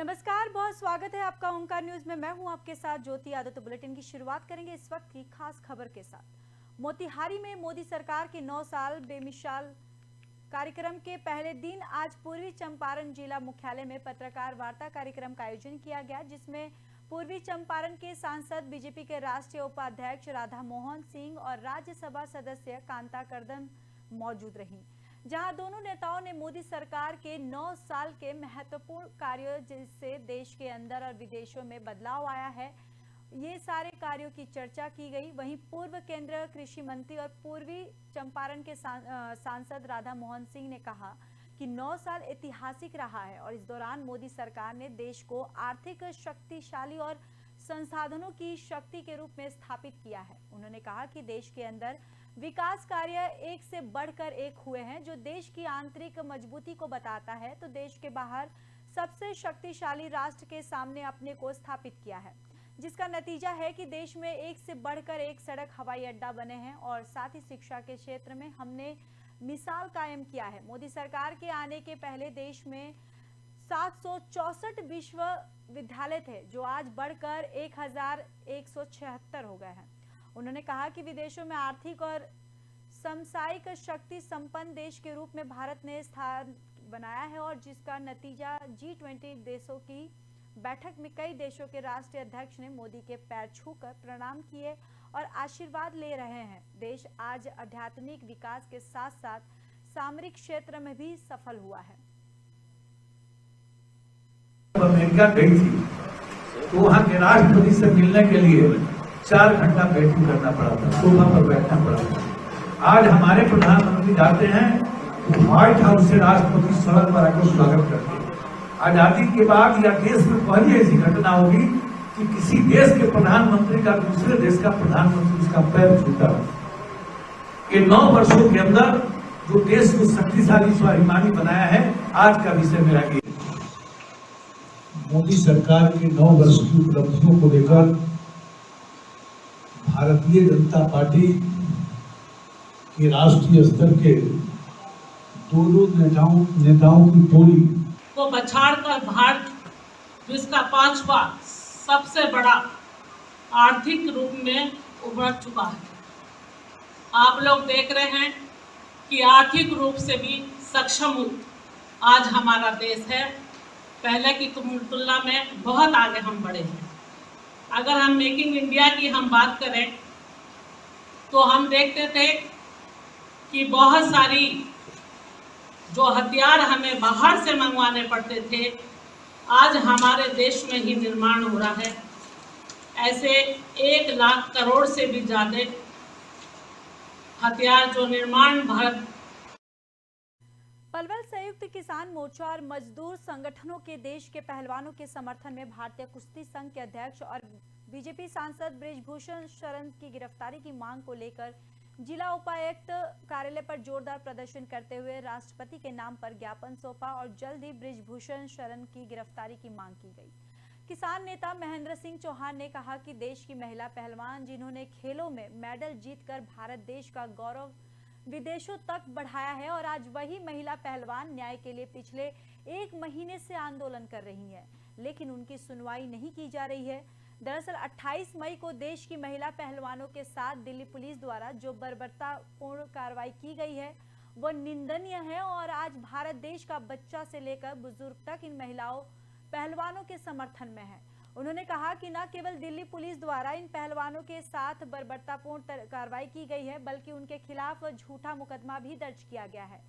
नमस्कार, बहुत स्वागत है आपका ओंकार न्यूज में। मैं हूं आपके साथ ज्योति यादव। तो बुलेटिन की शुरुआत करेंगे इस वक्त की खास खबर के साथ। मोतिहारी में मोदी सरकार के 9 साल बेमिसाल कार्यक्रम के पहले दिन आज पूर्वी चंपारण जिला मुख्यालय में पत्रकार वार्ता कार्यक्रम का आयोजन किया गया, जिसमें पूर्वी चंपारण के सांसद, बीजेपी के राष्ट्रीय उपाध्यक्ष राधा मोहन सिंह और राज्यसभा सदस्य कांता कर्दम मौजूद रहीं, जहां दोनों नेताओं ने मोदी सरकार के 9 साल के महत्वपूर्ण कार्यों, जिससे देश के अंदर और विदेशों में बदलाव आया है, ये सारे कार्यों की चर्चा की गई। वहीं पूर्व केंद्रीय कृषि मंत्री और पूर्वी चंपारण के सांसद राधा मोहन सिंह ने कहा कि 9 साल ऐतिहासिक रहा है और इस दौरान मोदी सरकार ने देश को आर्थिक शक्तिशाली और संसाधनों की शक्ति के रूप में स्थापित किया है। उन्होंने कहा कि देश के अंदर विकास कार्य एक से बढ़कर एक हुए हैं, जो देश की आंतरिक मजबूती को बताता है, तो देश के बाहर सबसे शक्तिशाली राष्ट्र के सामने अपने को स्थापित किया है, जिसका नतीजा है कि देश में एक से बढ़कर एक सड़क, हवाई अड्डा बने हैं और साथ ही शिक्षा के क्षेत्र में हमने मिसाल कायम किया है। मोदी सरकार के आने के पहले देश में 764 विश्वविद्यालय थे, जो आज बढ़कर 1176 हो गए हैं। उन्होंने कहा कि विदेशों में आर्थिक और सामरिक शक्ति संपन्न देश के रूप में भारत ने स्थान बनाया है और जिसका नतीजा G20 देशों की बैठक में कई देशों के राष्ट्रीय अध्यक्ष ने मोदी के पैर छूकर प्रणाम किए और आशीर्वाद ले रहे हैं। देश आज आध्यात्मिक विकास के साथ साथ सामरिक क्षेत्र में भी सफल हुआ है। अमेरिका गई थी तो वहां के राष्ट्रपति से मिलने के लिए 4 घंटा वेटिंग करना पड़ा था, सोफा पर बैठना पड़ा था। आज हमारे प्रधानमंत्री जाते हैं तो व्हाइट हाउस से राष्ट्रपति सड़क पर आकर स्वागत करते हैं। आजादी के बाद या देश में पहली ऐसी घटना होगी कि किसी देश के प्रधानमंत्री का दूसरे देश का प्रधानमंत्री उसका पैर छूता है। ये 9 वर्षों के अंदर जो देश को शक्तिशाली, स्वाभिमानी बनाया है, आज का विषय मेरा ये। मोदी सरकार के 9 वर्ष की उपलब्धियों को लेकर भारतीय जनता पार्टी के राष्ट्रीय स्तर के दोनों नेताओं की टोली को पछाड़कर भारत विश्व का 5वां सबसे बड़ा आर्थिक रूप में उभर चुका है। आप लोग देख रहे हैं कि आर्थिक रूप से भी सक्षम आज हमारा देश है। पहले की तुलना में बहुत आगे हम बढ़े हैं। अगर हम मेकिंग इंडिया की हम बात करें तो हम देखते थे कि बहुत सारी जो हथियार हमें बाहर से मंगवाने पड़ते थे, आज हमारे देश में ही निर्माण हो रहा है। ऐसे 1 लाख करोड़ से भी ज्यादा हथियार जो निर्माण भारत। पलवल संयुक्त किसान मोर्चा और मजदूर संगठनों के देश के पहलवानों के समर्थन में भारतीय कुश्ती संघ के अध्यक्ष और बीजेपी सांसद बृजभूषण शरण की गिरफ्तारी की मांग को लेकर जिला उपायुक्त कार्यालय पर जोरदार प्रदर्शन करते हुए राष्ट्रपति के नाम पर ज्ञापन सौंपा और जल्द ही बृजभूषण शरण की गिरफ्तारी की मांग की गई। किसान नेता महेंद्र सिंह चौहान ने कहा कि देश की महिला पहलवान, जिन्होंने खेलों में मेडल जीतकर भारत देश का गौरव विदेशों तक बढ़ाया है, और आज वही महिला पहलवान न्याय के लिए पिछले 1 महीने से आंदोलन कर रही है, लेकिन उनकी सुनवाई नहीं की जा रही है। दरअसल 28 मई को देश की महिला पहलवानों के साथ दिल्ली पुलिस द्वारा जो बर्बरतापूर्ण कार्रवाई की गई है, वो निंदनीय है और आज भारत देश का बच्चा से लेकर बुजुर्ग तक इन महिलाओं पहलवानों के समर्थन में है। उन्होंने कहा कि न केवल दिल्ली पुलिस द्वारा इन पहलवानों के साथ बर्बरतापूर्ण कार्रवाई की गई है, बल्कि उनके खिलाफ झूठा मुकदमा भी दर्ज किया गया है,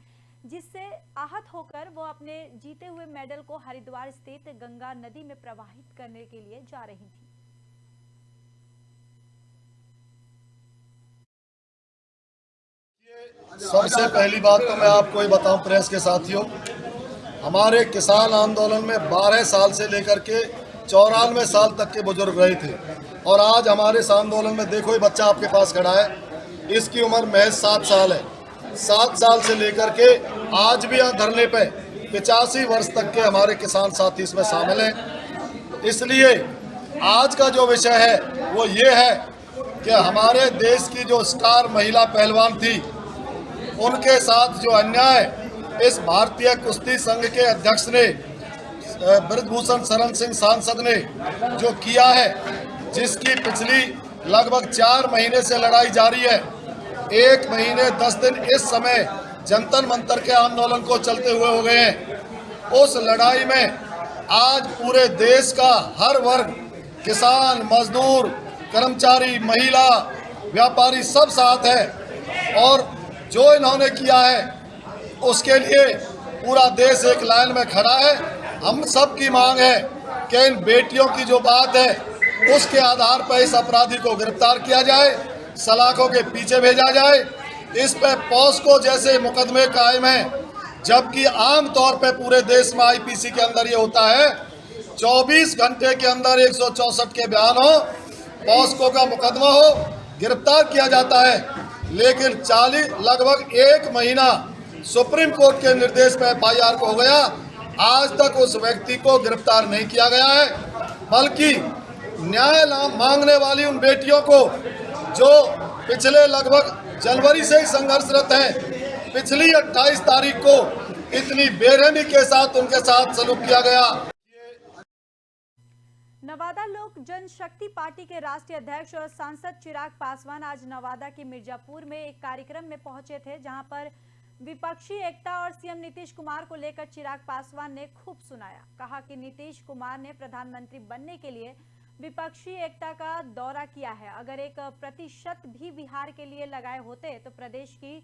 जिससे आहत होकर वो अपने जीते हुए मेडल को हरिद्वार स्थित गंगा नदी में प्रवाहित करने के लिए जा रही थी। सबसे पहली बात तो मैं आपको ये बताऊं प्रेस के साथियों, हमारे किसान आंदोलन में 12 साल से लेकर के 94 साल तक के बुजुर्ग रहे थे, और आज हमारे इस आंदोलन में देखो ये बच्चा आपके पास खड़ा है, इसकी उम्र महज 7 साल है। 7 साल से लेकर के आज भी यहाँ धरने पे 85 वर्ष तक के हमारे किसान साथी इसमें शामिल हैं। इसलिए आज का जो विषय है वो ये है कि हमारे देश की जो स्टार महिला पहलवान थी, उनके साथ जो अन्याय इस भारतीय कुश्ती संघ के अध्यक्ष ने ब्रजभूषण शरण सिंह सांसद ने जो किया है, जिसकी पिछली लगभग 4 महीने से लड़ाई जारी है, 1 महीने 10 दिन इस समय जंतर मंतर के आंदोलन को चलते हुए हो गए हैं। उस लड़ाई में आज पूरे देश का हर वर्ग, किसान, मजदूर, कर्मचारी, महिला, व्यापारी सब साथ है और जो इन्होंने किया है उसके लिए पूरा देश एक लाइन में खड़ा है। हम सब की मांग है कि इन बेटियों की जो बात है उसके आधार पर इस अपराधी को गिरफ्तार किया जाए, सलाखों के पीछे भेजा जाए। इस पे पॉस्को जैसे मुकदमे कायम हैं, जबकि आम तौर पे पूरे देश में आईपीसी के अंदर ये होता है 24 घंटे के अंदर 164 के बयान हो, पॉस्को का मुकदमा हो, गिरफ्तार किया जाता है। लेकिन लगभग 1 महीना सुप्रीम कोर्ट के निर्देश पे FIR को हो गया, आज तक उस व्यक्ति को गिरफ्तार नहीं किया गया है, बल्कि न्याय मांगने वाली उन बेटियों को जो पिछले लगभग जनवरी से ही संघर्षरत हैं, पिछली 28 तारीख को इतनी बेरहमी के साथ उनके साथ सलूक किया गया। नवादा लोक जनशक्ति पार्टी के राष्ट्रीय अध्यक्ष और सांसद चिराग पासवान आज नवादा के मिर्जापुर में एक कार्यक्रम में पहुंचे थे, जहां पर विपक्षी एकता और सीएम नीतीश कुमार को लेकर चिराग पासवान ने खूब सुनाया। कहा कि नीतीश कुमार ने प्रधानमंत्री बनने के लिए विपक्षी एकता का दौरा किया है। अगर 1% भी बिहार के लिए लगाए होते तो प्रदेश की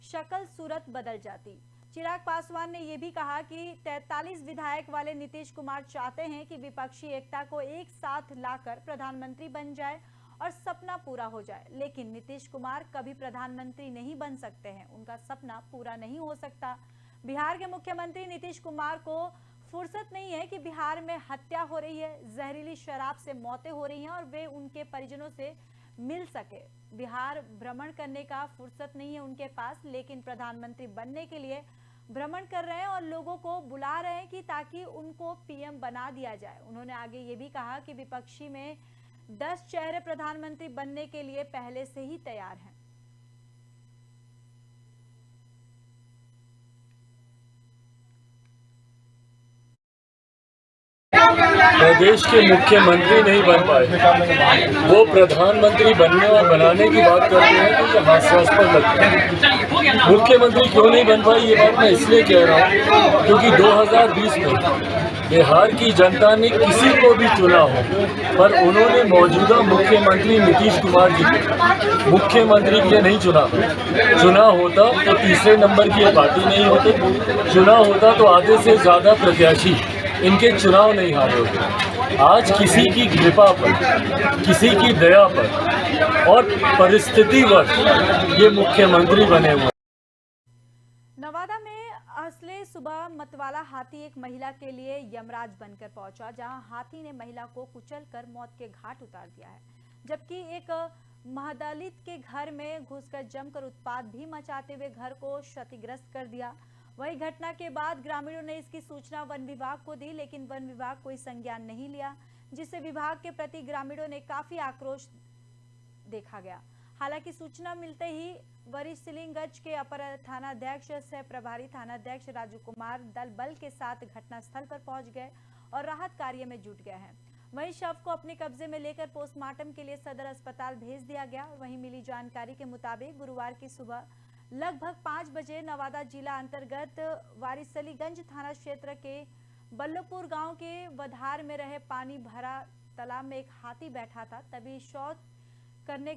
शक्ल सूरत बदल जाती। चिराग पासवान ने यह भी कहा कि 43 विधायक वाले नीतीश कुमार चाहते हैं कि विपक्षी एकता को एक साथ लाकर प्रधानमंत्री बन जाए और सपना पूरा हो जाए, लेकिन नीतीश कुमार कभी प्रधानमंत्री नहीं बन सकते हैं, उनका सपना पूरा नहीं हो सकता। बिहार के मुख्यमंत्री नीतीश कुमार को फुर्सत नहीं है कि बिहार में हत्या हो रही है, जहरीली शराब से मौतें हो रही हैं और वे उनके परिजनों से मिल सके। बिहार भ्रमण करने का फुर्सत नहीं है उनके पास, लेकिन प्रधानमंत्री बनने के लिए भ्रमण कर रहे हैं और लोगों को बुला रहे हैं कि ताकि उनको पीएम बना दिया जाए। उन्होंने आगे ये भी कहा कि विपक्षी में 10 चेहरे प्रधानमंत्री बनने के लिए पहले से ही तैयार हैं। प्रदेश के मुख्यमंत्री नहीं बन पाए, वो प्रधानमंत्री बनने और बनाने की बात करते हैं तो ये हास्यास्पद लगता है। मुख्यमंत्री क्यों नहीं बन पाई, ये बात मैं इसलिए कह रहा हूँ क्योंकि 2020 में बिहार की जनता ने किसी को भी चुना हो, पर उन्होंने मौजूदा मुख्यमंत्री नीतीश कुमार जी को मुख्यमंत्री के लिए नहीं चुना। चुना होता तो तीसरे नंबर की पार्टी नहीं होती, चुना होता तो आधे से ज़्यादा प्रत्याशी इनके चुनाव नहीं हारे होते। आज किसी की कृपा पर, किसी की दया पर और परिस्थितिवश ये मुख्यमंत्री बने हुए। नवादा में असले सुबह मतवाला हाथी एक महिला के लिए यमराज बनकर पहुंचा, जहां हाथी ने महिला को कुचलकर मौत के घाट उतार दिया है, जबकि एक महादलित के घर में घुसकर जमकर उत्पात भी मचाते हुए घर को क्षतिग्रस्त कर दिया। वही घटना के बाद ग्रामीणों ने इसकी सूचना वन विभाग को दी, लेकिन वन विभाग कोई संज्ञान नहीं लिया, जिससे विभाग के प्रति ग्रामीणों ने काफी आक्रोश देखा गया। हालांकि सूचना मिलते ही वरिष्ठ सिलिंगगंज के अपर थानाध्यक्ष सह प्रभारी थानाध्यक्ष राजू कुमार दल बल के साथ घटनास्थल पर पहुंच गए और राहत कार्य में जुट गए हैं। वहीं शव को अपने कब्जे में लेकर पोस्टमार्टम के लिए सदर अस्पताल भेज दिया गया। वहीं मिली जानकारी के मुताबिक गुरुवार की सुबह लगभग 5 बजे नवादा जिला अंतर्गत वारिसलीगंज थाना क्षेत्र के बल्लभपुर गांव के वधार में रहे पानी भरा तालाब में एक हाथी बैठा था। तभी शौच करने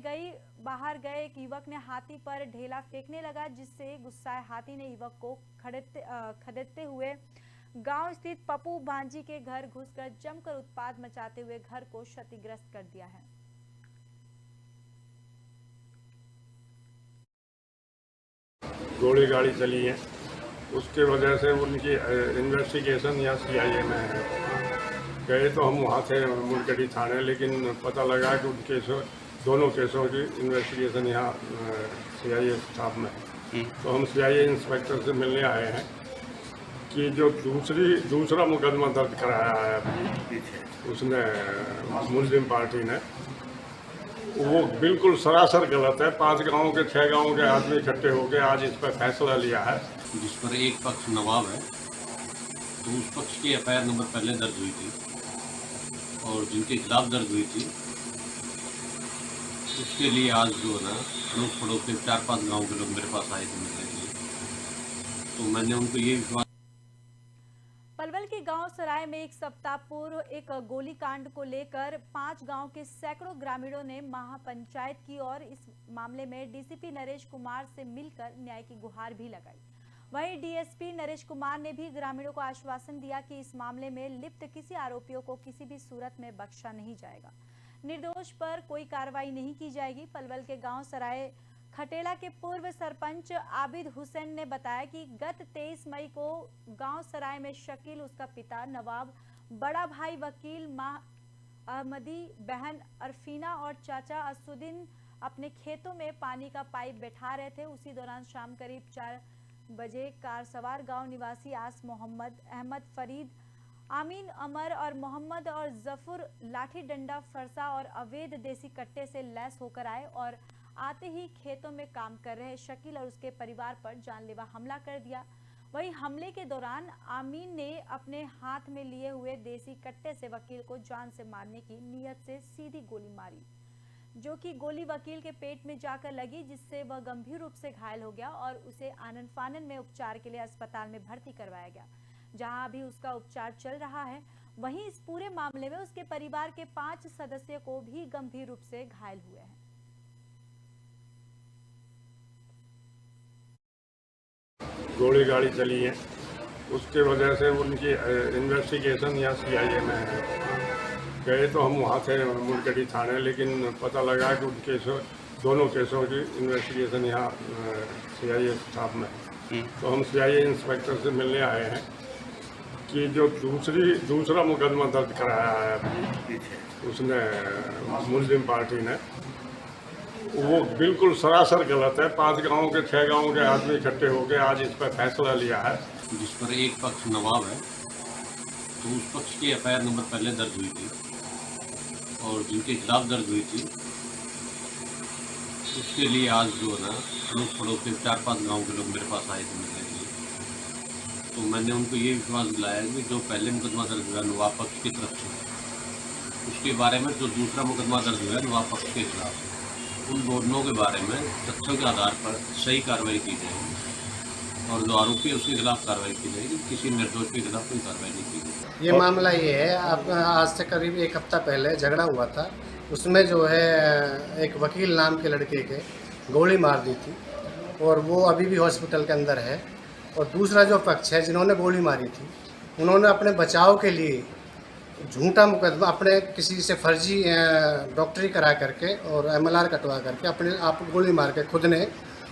बाहर गए एक युवक ने हाथी पर ढेला फेंकने लगा, जिससे गुस्साए हाथी ने युवक को खदेड़ते हुए गांव स्थित पप्पू भांजी के घर घुसकर जमकर उत्पात मचाते हुए घर को क्षतिग्रस्त कर दिया है। गोली गाड़ी चली है, उसके वजह से उनकी इन्वेस्टिगेशन या सीआईए में है। गए तो हम वहाँ थे मुनकड़ी थाने, लेकिन पता लगा कि उन केसों दोनों केसों की इन्वेस्टिगेशन यहाँ सीआईए स्टाफ में। तो हम सीआईए इंस्पेक्टर से मिलने आए हैं कि जो दूसरा मुकदमा दर्ज कराया है अभी उसने मुस्लिम पार्टी ने, वो बिल्कुल सरासर गलत है। 5 गाँव के 6 गाँव के आदमी इकट्ठे होकर आज इस पर फैसला लिया है, जिस पर एक पक्ष नवाब है तो उस पक्ष की एफआईआर नंबर पहले दर्ज हुई थी और जिनके खिलाफ दर्ज हुई थी उसके लिए आज जो है ना अड़ोस पड़ोस के 4-5 गाँव के लोग मेरे पास आए थे मिलने के लिए। तो मैंने उनको ये विश्वास पलवल के गांव सराय में एक सप्ताह पूर्व एक गोलीकांड को लेकर 5 गांव के सैकड़ों ग्रामीणों ने महापंचायत की और इस मामले में डीसीपी नरेश कुमार से मिलकर न्याय की गुहार भी लगाई। वहीं डीएसपी नरेश कुमार ने भी ग्रामीणों को आश्वासन दिया कि इस मामले में लिप्त किसी आरोपियों को किसी भी सूरत में बख्शा नहीं जाएगा, निर्दोष पर कोई कार्रवाई नहीं की जाएगी। पलवल के गांव सराय खटेला के पूर्व सरपंच आबिद हुसैन ने बताया कि गत 23 मई को गांव सराय में शकील, उसका पिता नवाब, बड़ा भाई वकील माह अहमदी, बहन अरफीना और चाचा असुद्दीन अपने खेतों में पानी का पाइप बैठा रहे थे। उसी दौरान शाम करीब 4 बजे कार सवार गांव निवासी आस मोहम्मद, अहमद फरीद, आमीन अमर और मोहम्मद और जफर लाठी डंडा, फरसा और अवैध देसी कट्टे से लैस होकर आए और आते ही खेतों में काम कर रहे शकील और उसके परिवार पर जानलेवा हमला कर दिया। वहीं हमले के दौरान आमीन ने अपने हाथ में लिए हुए देसी कट्टे से वकील को जान से मारने की नीयत से सीधी गोली मारी, जो कि गोली वकील के पेट में जाकर लगी, जिससे वह गंभीर रूप से घायल हो गया और उसे आनन फानन में उपचार के लिए अस्पताल में भर्ती करवाया गया, जहां अभी उसका उपचार चल रहा है। वहीं इस पूरे मामले में उसके परिवार के 5 सदस्य को भी गंभीर रूप से घायल हुए हैं। गोली गाड़ी चली है, उसके वजह से उनकी इन्वेस्टिगेशन या सीआईए में है। गए तो हम वहाँ थे मुनकड़ी थाने, लेकिन पता लगा कि उन केसों, दोनों केसों की इन्वेस्टिगेशन यहाँ सीआईए स्टाफ में। तो हम सीआईए इंस्पेक्टर से मिलने आए हैं कि जो दूसरा मुकदमा दर्ज कराया है उसने मुस्लिम पार्टी ने, वो बिल्कुल सरासर गलत है। 5 गाँव के 6 गाँव के आदमी इकट्ठे होकर आज इस पर फैसला लिया है, जिस पर एक पक्ष नवाब है, तो उस पक्ष की एफआईआर नंबर पहले दर्ज हुई थी और जिनके खिलाफ दर्ज हुई थी उसके लिए आज जो है ना अड़ोस पड़ोस के 4-5 गाँव के लोग मेरे पास आए थे मिलने के लिए। तो मैंने उनको ये विश्वास दिलाया कि जो पहले मुकदमा दर्ज हुआ नवाब पक्ष की तरफ से, उसके बारे में जो दूसरा मुकदमा दर्ज हुआ नवाब पक्ष के खिलाफ, उन दोनों के बारे में तथ्यों के आधार पर सही कार्रवाई की जाएगी और जो आरोपी है उसके खिलाफ कार्रवाई की जाएगी, किसी निर्दोष के खिलाफ कोई कार्रवाई नहीं की जाएगी। ये मामला ये है, आप आज से करीब 1 हफ्ता पहले झगड़ा हुआ था, उसमें जो है एक वकील नाम के लड़के के गोली मार दी थी और वो अभी भी हॉस्पिटल के अंदर है। और दूसरा जो पक्ष है जिन्होंने गोली मारी थी, उन्होंने अपने बचाव के लिए झूठा मुकदमा, अपने किसी से फर्जी डॉक्टरी करा करके और एमएलआर कटवा करके अपने आप गोली मार के खुद ने,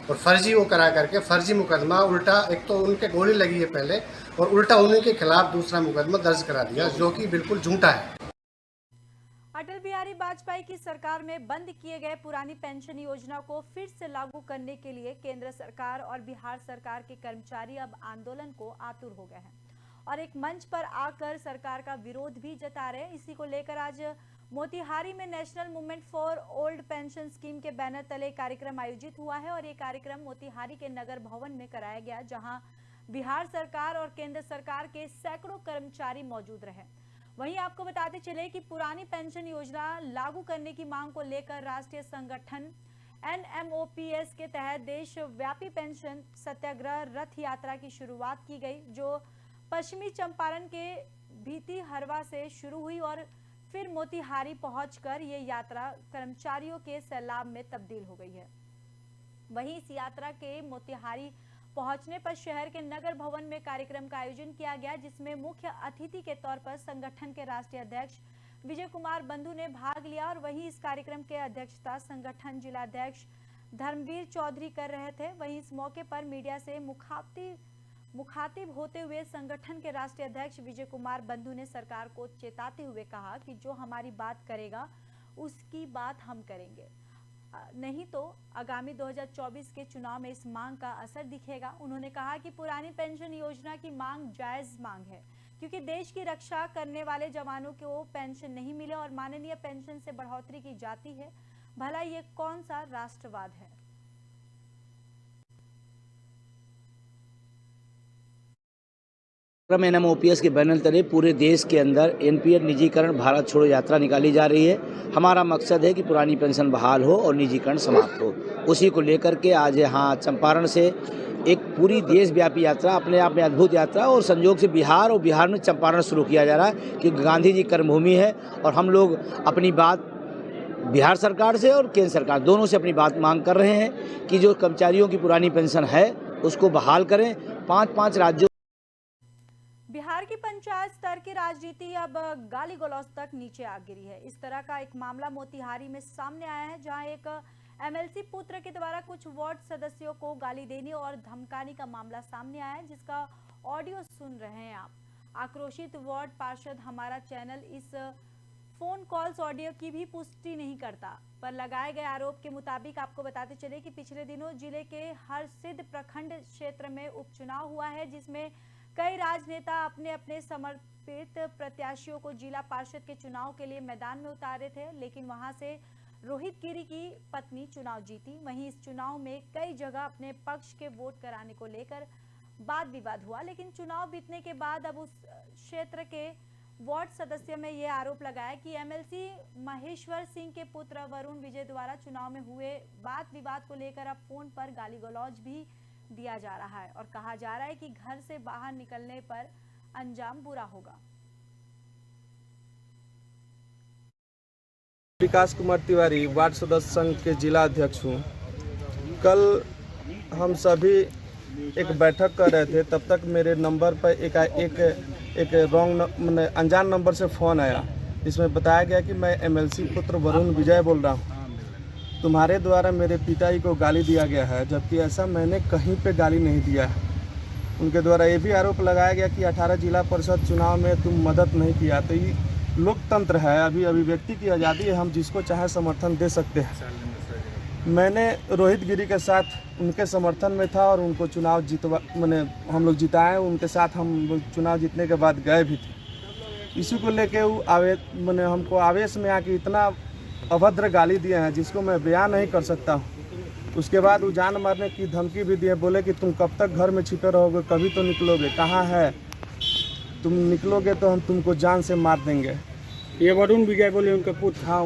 और फर्जी वो करा करके फर्जी मुकदमा उल्टा, एक तो उनके गोली लगी है पहले और उल्टा उन्हीं के खिलाफ दूसरा मुकदमा दर्ज करा दिया, जो कि बिल्कुल झूठा है। अटल बिहारी वाजपेयी की सरकार में बंद किए गए पुरानी पेंशन योजना को फिर से लागू करने के लिए केंद्र सरकार और बिहार सरकार के कर्मचारी अब आंदोलन को आतुर हो गए हैं और एक मंच पर आकर सरकार का विरोध भी जता रहे हैं। इसी को लेकर आज मोतिहारी में national movement for old pension scheme के बैनर तले कार्यक्रम आयोजित हुआ है और ये कार्यक्रम मोतिहारी के नगर भवन में कराया गया, जहां बिहार सरकार और केंद्र सरकार के सैकड़ों कर्मचारी मौजूद रहे। वहीं आपको बताते चले कि पुरानी पेंशन योजना लागू करने की मांग को लेकर राष्ट्रीय संगठन NMOPS के तहत देशव्यापी पेंशन सत्याग्रह रथ यात्रा की शुरुआत की गई, जो पश्चिमी चंपारण के भीती हरवा से शुरू हुई और फिर मोतिहारी पहुंचकर ये यात्रा कर्मचारियों के सैलाब में तब्दील हो गई है। वहीं इस यात्रा के मोतिहारी पहुंचने पर शहर के नगर भवन में कार्यक्रम का आयोजन किया गया, जिसमें मुख्य अतिथि के तौर पर संगठन के राष्ट्रीय अध्यक्ष विजय कुमार बंधु ने भाग लिया और वहीं इस कार्यक्रम के अध्यक्षता संगठन जिलाध्यक्ष धर्मवीर चौधरी कर रहे थे। वहीं इस मौके पर मीडिया से मुखातिब होते हुए संगठन के राष्ट्रीय अध्यक्ष विजय कुमार बंधु ने सरकार को चेताते हुए कहा कि जो हमारी बात करेगा उसकी बात हम करेंगे, नहीं तो आगामी 2024 के चुनाव में इस मांग का असर दिखेगा। उन्होंने कहा कि पुरानी पेंशन योजना की मांग जायज मांग है, क्योंकि देश की रक्षा करने वाले जवानों को पेंशन नहीं मिले और माननीय पेंशन से बढ़ोतरी की जाती है। भला ये कौन सा राष्ट्रवाद है। NMOPS के बैनर तले पूरे देश के अंदर NPS निजीकरण भारत छोड़ो यात्रा निकाली जा रही है। हमारा मकसद है कि पुरानी पेंशन बहाल हो और निजीकरण समाप्त हो। उसी को लेकर के आज यहाँ चंपारण से एक पूरी देशव्यापी यात्रा, अपने आप में अद्भुत यात्रा, और संयोग से बिहार में चंपारण शुरू किया जा रहा है कि गांधी जी कर्मभूमि है और हम लोग अपनी बात बिहार सरकार से और केंद्र सरकार दोनों से अपनी बात मांग कर रहे हैं कि जो कर्मचारियों की पुरानी पेंशन है उसको बहाल करें। 5 राज्यों बिहार की पंचायत स्तर की राजनीति अब गाली गलौज तक नीचे आ गिरी है। इस तरह का एक मामला मोतिहारी में सामने आया है, जहां एक MLC पुत्र के द्वारा कुछ वार्ड सदस्यों को गाली देने और धमकाने का मामला सामने आया है, जिसका ऑडियो सुन रहे हैं आप। आक्रोशित वार्ड पार्षद हमारा चैनल इस फोन कॉल्स ऑडियो की भी पुष्टि नहीं करता, पर लगाए गए आरोप के मुताबिक आपको बताते चले कि पिछले दिनों जिले के हरसिद्ध प्रखंड क्षेत्र में उपचुनाव हुआ है, जिसमें कई राजनेता अपने अपने समर्पित प्रत्याशियों को जिला पार्षद के चुनाव के लिए मैदान में उतारे थे, लेकिन वहां से रोहित गिरी की पत्नी चुनाव जीती। वहीं इस चुनाव में कई जगह अपने पक्ष के वोट कराने को लेकर वाद विवाद हुआ, लेकिन चुनाव बीतने के बाद अब उस क्षेत्र के वार्ड सदस्य में यह आरोप लगाया कि MLC महेश्वर सिंह के पुत्र वरुण विजय द्वारा चुनाव में हुए वाद विवाद को लेकर अब फोन पर गाली गलौज भी दिया जा रहा है और कहा जा रहा है कि घर से बाहर निकलने पर अंजाम बुरा होगा। विकास कुमार तिवारी, वार्ड सदस्य संघ के जिला अध्यक्ष हूँ। कल हम सभी एक बैठक कर रहे थे, तब तक मेरे नंबर पर एक रॉन्ग अनजान नंबर से फ़ोन आया, जिसमें बताया गया कि मैं MLC पुत्र वरुण विजय बोल रहा हूँ। तुम्हारे द्वारा मेरे पिताजी को गाली दिया गया है, जबकि ऐसा मैंने कहीं पे गाली नहीं दिया है। उनके द्वारा ये भी आरोप लगाया गया कि 18 जिला परिषद चुनाव में तुम मदद नहीं किया। तो ये लोकतंत्र है, अभी अभिव्यक्ति की आज़ादी है, हम जिसको चाहे समर्थन दे सकते हैं। मैंने रोहित गिरी के साथ उनके समर्थन में था और उनको चुनाव मैंने हम लोग जिताए, उनके साथ हम लोग चुनाव जीतने के बाद गए भी थे। इसी को लेके वो मैंने हमको आवेश में आके इतना अभद्र गाली दिए हैं जिसको मैं बयान नहीं कर सकता हूँ। उसके बाद वो जान मारने की धमकी भी दिए, बोले कि तुम कब तक घर में छिपे रहोगे, कभी तो निकलोगे, कहाँ है, तुम निकलोगे तो हम तुमको जान से मार देंगे। ये वरुण विजय बोले उनके पुत्र। हाँ,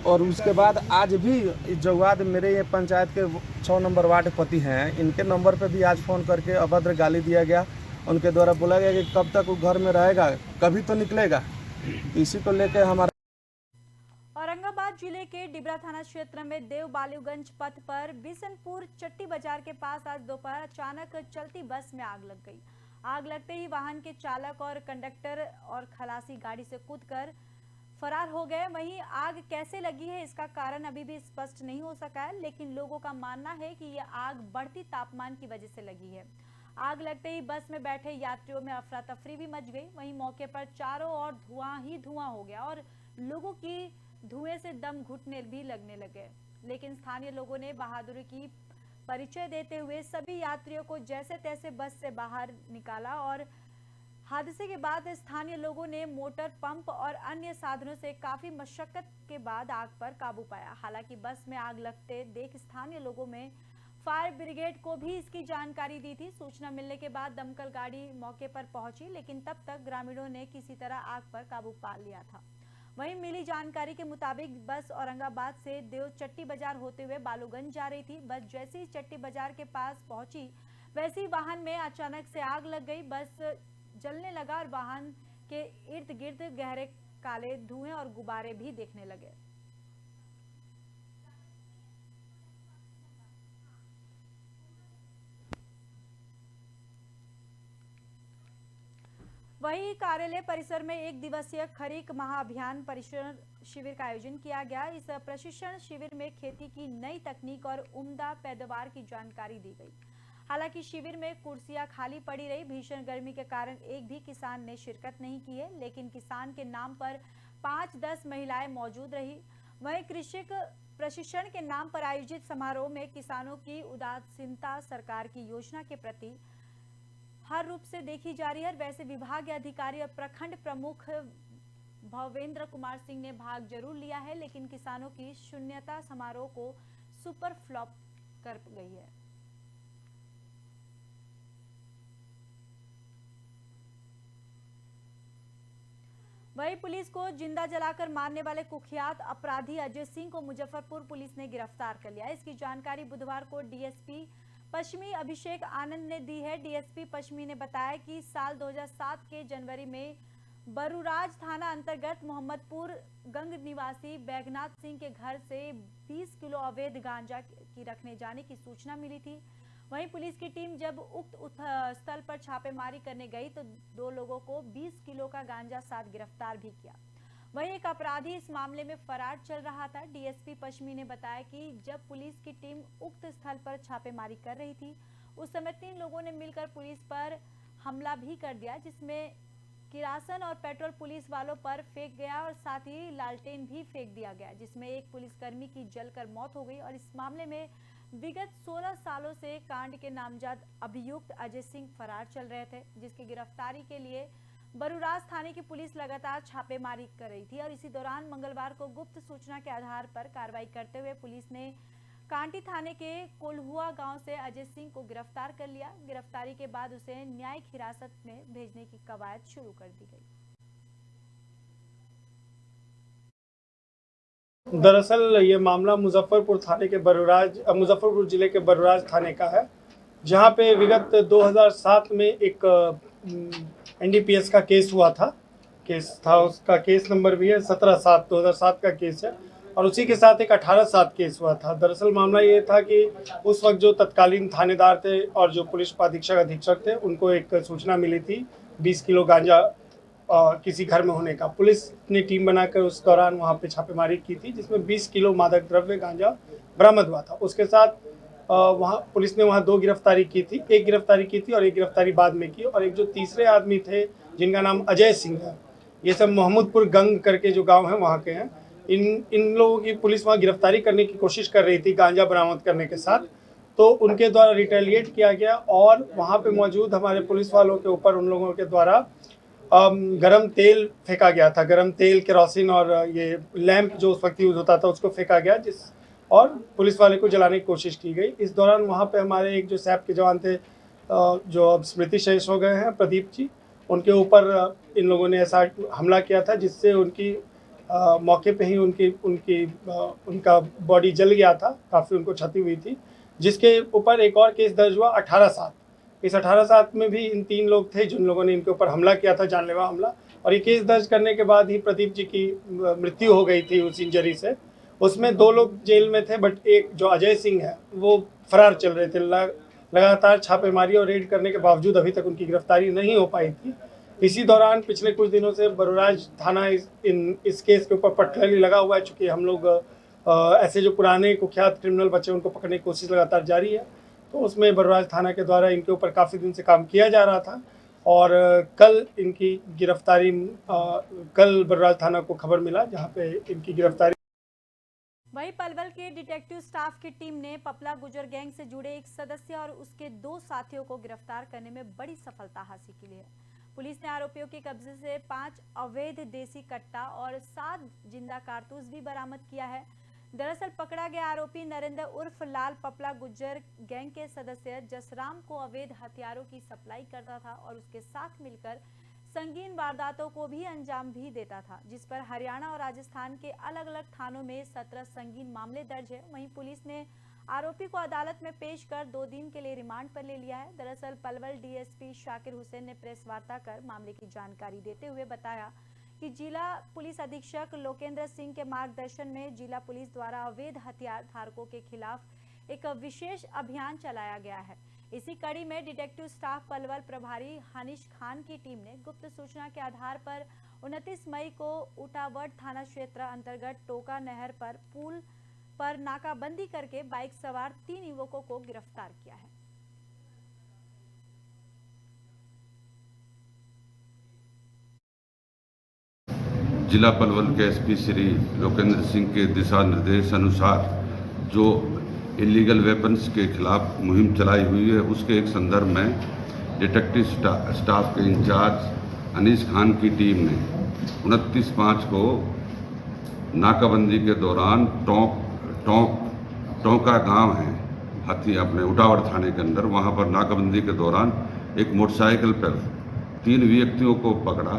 और उसके बाद आज भी जो वाद मेरे ये पंचायत के 6 नंबर वार्ड पति हैं, इनके नंबर पे भी आज फ़ोन करके अभद्र गाली दिया गया। उनके द्वारा बोला गया कि कब तक वो घर में रहेगा, कभी तो निकलेगा। इसी को लेकर हमारा औरंगाबाद जिले के डिबरा थाना क्षेत्र में देव बालूगंज पथ पर बिशनपुर चट्टी बाजार के पास आज दोपहर अचानक चलती बस में आग लग गई। आग लगते ही वाहन के चालक और कंडक्टर और खलासी गाड़ी से कूदकर फरार हो गए। वहीं आग कैसे लगी है इसका कारण अभी भी स्पष्ट नहीं हो सका है, लेकिन लोगों का मानना है कि यह आग बढ़ती तापमान की वजह से लगी है। आग लगते ही बस में बैठे यात्रियों में अफरा तफरी भी मच गई। वहीं मौके पर चारों ओर धुआं ही धुआं हो गया और लोगों की धुएं से दम घुटने भी लगने लगे, लेकिन स्थानीय लोगों ने बहादुरी की परिचय देते हुए सभी यात्रियों को जैसे तैसे बस से बाहर निकाला और हादसे के बाद स्थानीय लोगों ने मोटर पंप और अन्य साधनों से काफी मशक्कत के बाद आग पर काबू पाया। हालांकि बस में आग लगते देख स्थानीय लोगों में फायर ब्रिगेड को भी इसकी जानकारी दी थी। सूचना मिलने के बाद दमकल गाड़ी मौके पर पहुंची, लेकिन तब तक ग्रामीणों ने किसी तरह आग पर काबू पा लिया था। वहीं मिली जानकारी के मुताबिक बस औरंगाबाद से देव चट्टी बाजार होते हुए बालूगंज जा रही थी। बस जैसे ही चट्टी बाजार के पास पहुंची, वैसे ही वाहन में अचानक से आग लग गई। बस जलने लगा और वाहन के इर्द गिर्द गहरे काले धुएं और गुब्बारे भी देखने लगे। वहीं कार्यालय परिसर में 1 दिवसीय खरीफ महाअभियान प्रशिक्षण शिविर का आयोजन किया गया। इस प्रशिक्षण शिविर में खेती की नई तकनीक और उम्दा पैदावार की जानकारी दी गई। हालांकि शिविर में कुर्सियां खाली पड़ी रही। भीषण गर्मी के कारण एक भी किसान ने शिरकत नहीं की है, लेकिन किसान के नाम पर 5-10 महिलाएं मौजूद रही। वहीं कृषि प्रशिक्षण के नाम पर आयोजित समारोह में किसानों की उदासीनता सरकार की योजना के प्रति हर रूप से देखी जा रही है। वैसे विभाग के अधिकारी और प्रखंड प्रमुख भवेंद्र कुमार सिंह ने भाग जरूर लिया है, लेकिन किसानों की शून्यता समारोह को सुपर फ्लॉप कर गई है। वहीं पुलिस को जिंदा जलाकर मारने वाले कुख्यात अपराधी अजय सिंह को मुजफ्फरपुर पुलिस ने गिरफ्तार कर लिया। इसकी जानकारी बुधवार को डीएसपी पश्चिमी अभिषेक आनंद ने दी है। डीएसपी पश्चिमी ने बताया कि साल 2007 के जनवरी में बरूराज थाना अंतर्गत मोहम्मदपुर गंग निवासी बैगनाथ सिंह के घर से 20 किलो अवैध गांजा की रखने जाने की सूचना मिली थी। वहीं पुलिस की टीम जब उक्त स्थल पर छापेमारी करने गई तो 2 लोगों को 20 किलो का गांजा साथ गिरफ्तार भी किया। वहीं एक अपराधी इस मामले में फरार चल रहा था। डीएसपी पश्चिमी ने बताया कि जब पुलिस की टीम उक्त स्थल पर छापेमारी कर रही थी उस समय 3 लोगों ने मिलकर पुलिस पर हमला भी कर दिया, जिसमें किरासन और पेट्रोल पुलिस वालों पर फेंक गया और साथ ही लालटेन भी फेंक दिया गया, जिसमें एक पुलिसकर्मी की जलकर मौत हो गई। और इस मामले में विगत 16 सालों से कांड के नामजद अभियुक्त अजय सिंह फरार चल रहे थे, जिसकी गिरफ्तारी के लिए बरूराज थाने की पुलिस लगातार छापेमारी कर रही थी। और इसी दौरान मंगलवार को गुप्त सूचना के आधार पर कार्रवाई करते हुए पुलिस ने कांटी थाने के कोल्हुआ गांव से अजय सिंह को गिरफ्तार कर लिया। गिरफ्तारी के बाद उसे न्यायिक हिरासत में भेजने की कवायद शुरू कर दी गई। दरअसल ये मामला मुजफ्फरपुर जिले के बरूराज थाने का है, जहां पे विगत 2007 में एक एनडीपीएस का केस हुआ था। उसका केस नंबर भी है 17/7/2007 का केस है और उसी के साथ एक 18/7 केस हुआ था। दरअसल मामला ये था कि उस वक्त जो तत्कालीन थानेदार थे और जो पुलिस अधीक्षक थे उनको एक सूचना मिली थी 20 किलो गांजा किसी घर में होने का। पुलिस ने टीम बनाकर उस दौरान वहां पे छापेमारी की थी, जिसमें 20 किलो मादक द्रव्य गांजा बरामद हुआ था। उसके साथ वहां पुलिस ने 2 गिरफ्तारी की थी, एक गिरफ्तारी की थी और एक गिरफ्तारी बाद में की। और एक जो तीसरे आदमी थे जिनका नाम अजय सिंह है, ये सब मोहम्मदपुर गंग करके जो गाँव है वहाँ के हैं। इन लोगों की पुलिस वहाँ गिरफ्तारी करने की कोशिश कर रही थी गांजा बरामद करने के साथ, तो उनके द्वारा रिटेलिएट किया गया और वहाँ पे मौजूद हमारे पुलिस वालों के ऊपर उन लोगों के द्वारा गरम तेल फेंका गया था। गरम तेल, केरोसिन और ये लैंप जो उस वक्त यूज़ होता था उसको फेंका गया, और पुलिस वाले को जलाने की कोशिश की गई। इस दौरान वहाँ पे हमारे एक जो सैप के जवान थे जो अब स्मृति शेष हो गए हैं, प्रदीप जी, उनके ऊपर इन लोगों ने ऐसा हमला किया था जिससे उनकी मौके पे ही उनका बॉडी जल गया था, काफ़ी उनको क्षति हुई थी, जिसके ऊपर एक और केस दर्ज हुआ 18/7। इस 18/7 में भी इन 3 लोग थे जिन लोगों ने इनके ऊपर हमला किया था, जानलेवा हमला। और ये केस दर्ज करने के बाद ही प्रदीप जी की मृत्यु हो गई थी उस इंजरी से। उसमें 2 लोग जेल में थे, बट एक जो अजय सिंह है वो फरार चल रहे थे। लगातार छापेमारी और रेड करने के बावजूद अभी तक उनकी गिरफ्तारी नहीं हो पाई थी। इसी दौरान पिछले कुछ दिनों से बरूराज थाना इस केस के ऊपर पटखली लगा हुआ है, चूँकि हम लोग ऐसे जो पुराने कुख्यात क्रिमिनल बच्चे उनको पकड़ने की कोशिश लगातार जारी है। तो उसमें बरूराज थाना के द्वारा इनके ऊपर काफ़ी दिन से काम किया जा रहा था और कल इनकी गिरफ्तारी कल बरूराज थाना को खबर मिला जहां पे इनकी गिरफ्तारी। वहीं पलवल के डिटेक्टिव स्टाफ की टीम ने पपला गुजर गैंग से जुड़े एक सदस्य और उसके 2 साथियों को गिरफ्तार करने में बड़ी सफलता हासिल की है। पुलिस ने आरोपियों के कब्जे से 5 अवैध देसी कट्टा और 7 जिंदा कारतूस भी बरामद किया है। दरअसल पकड़ा गया आरोपी नरेंद्र उर्फ लाल पपला गुज्जर गैंग के सदस्य जसराम को अवैध हथियारों की सप्लाई करता था और उसके साथ मिलकर संगीन वारदातों को भी अंजाम भी देता था, जिस पर हरियाणा और राजस्थान के अलग अलग थानों में 17 संगीन मामले दर्ज है। वहीं पुलिस ने आरोपी को अदालत में पेश कर 2 दिन के लिए रिमांड पर ले लिया है। दरअसल पलवल डीएसपी शाकिर हुसैन ने प्रेस वार्ता कर मामले की जानकारी देते हुए बताया कि जिला पुलिस अधीक्षक लोकेंद्र सिंह के मार्गदर्शन में जिला पुलिस द्वारा अवैध हथियार धारकों के खिलाफ एक विशेष अभियान चलाया गया है। इसी कड़ी में डिटेक्टिव स्टाफ पलवल प्रभारी हनीश खान की टीम ने गुप्त सूचना के आधार पर 29 मई को उटावड़ थाना क्षेत्र अंतर्गत टोका नहर पर पुल पर नाकाबंदी करके बाइक सवार 3 युवकों को गिरफ्तार किया है। जिला पलवल के एसपी श्री लोकेंद्र सिंह के दिशा निर्देश अनुसार जो इलीगल वेपन्स के खिलाफ मुहिम चलाई हुई है, उसके एक संदर्भ में डिटेक्टिव स्टाफ के इंचार्ज अनीस खान की टीम ने 29/5 को नाकाबंदी के दौरान टोंका गांव है अपने उटावड़ थाने के अंदर, वहां पर नाकाबंदी के दौरान एक मोटरसाइकिल पर 3 व्यक्तियों को पकड़ा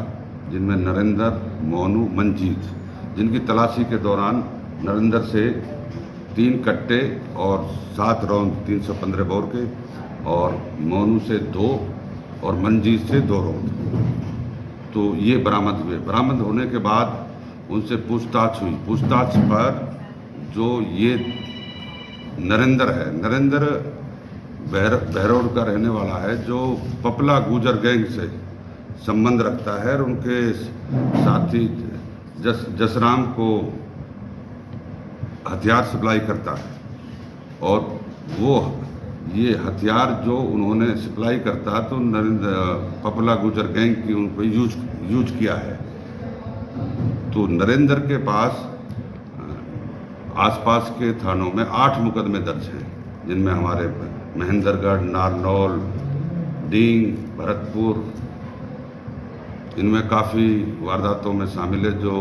जिनमें नरेंद्र, मोनू, मंजीत, जिनकी तलाशी के दौरान नरेंद्र से 3 कट्टे और 7 राउंड 315 बोर के और मोनू से 2 और मंजीत से 2 राउंड तो ये बरामद हुए। बरामद होने के बाद उनसे पूछताछ हुई। पूछताछ पर जो ये नरेंद्र है, नरेंद्र बहरौड़ का रहने वाला है, जो पपला गुजर गैंग से संबंध रखता है और उनके साथी जसराम को हथियार सप्लाई करता है और वो ये हथियार जो उन्होंने सप्लाई करता तो नरेंद्र पपला गुजर गैंग की उनको यूज किया है। तो नरेंद्र के पास आसपास के थानों में 8 मुकदमे दर्ज हैं, जिनमें हमारे महेंद्रगढ़, नारनौल, डींग, भरतपुर, इनमें काफ़ी वारदातों में शामिल है जो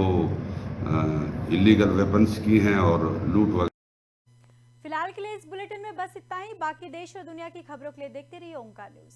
इलीगल वेपन्स की हैं और लूट वगैरह। फिलहाल के लिए इस बुलेटिन में बस इतना ही। बाकी देश और दुनिया की खबरों के लिए देखते रहिए ओंकार न्यूज।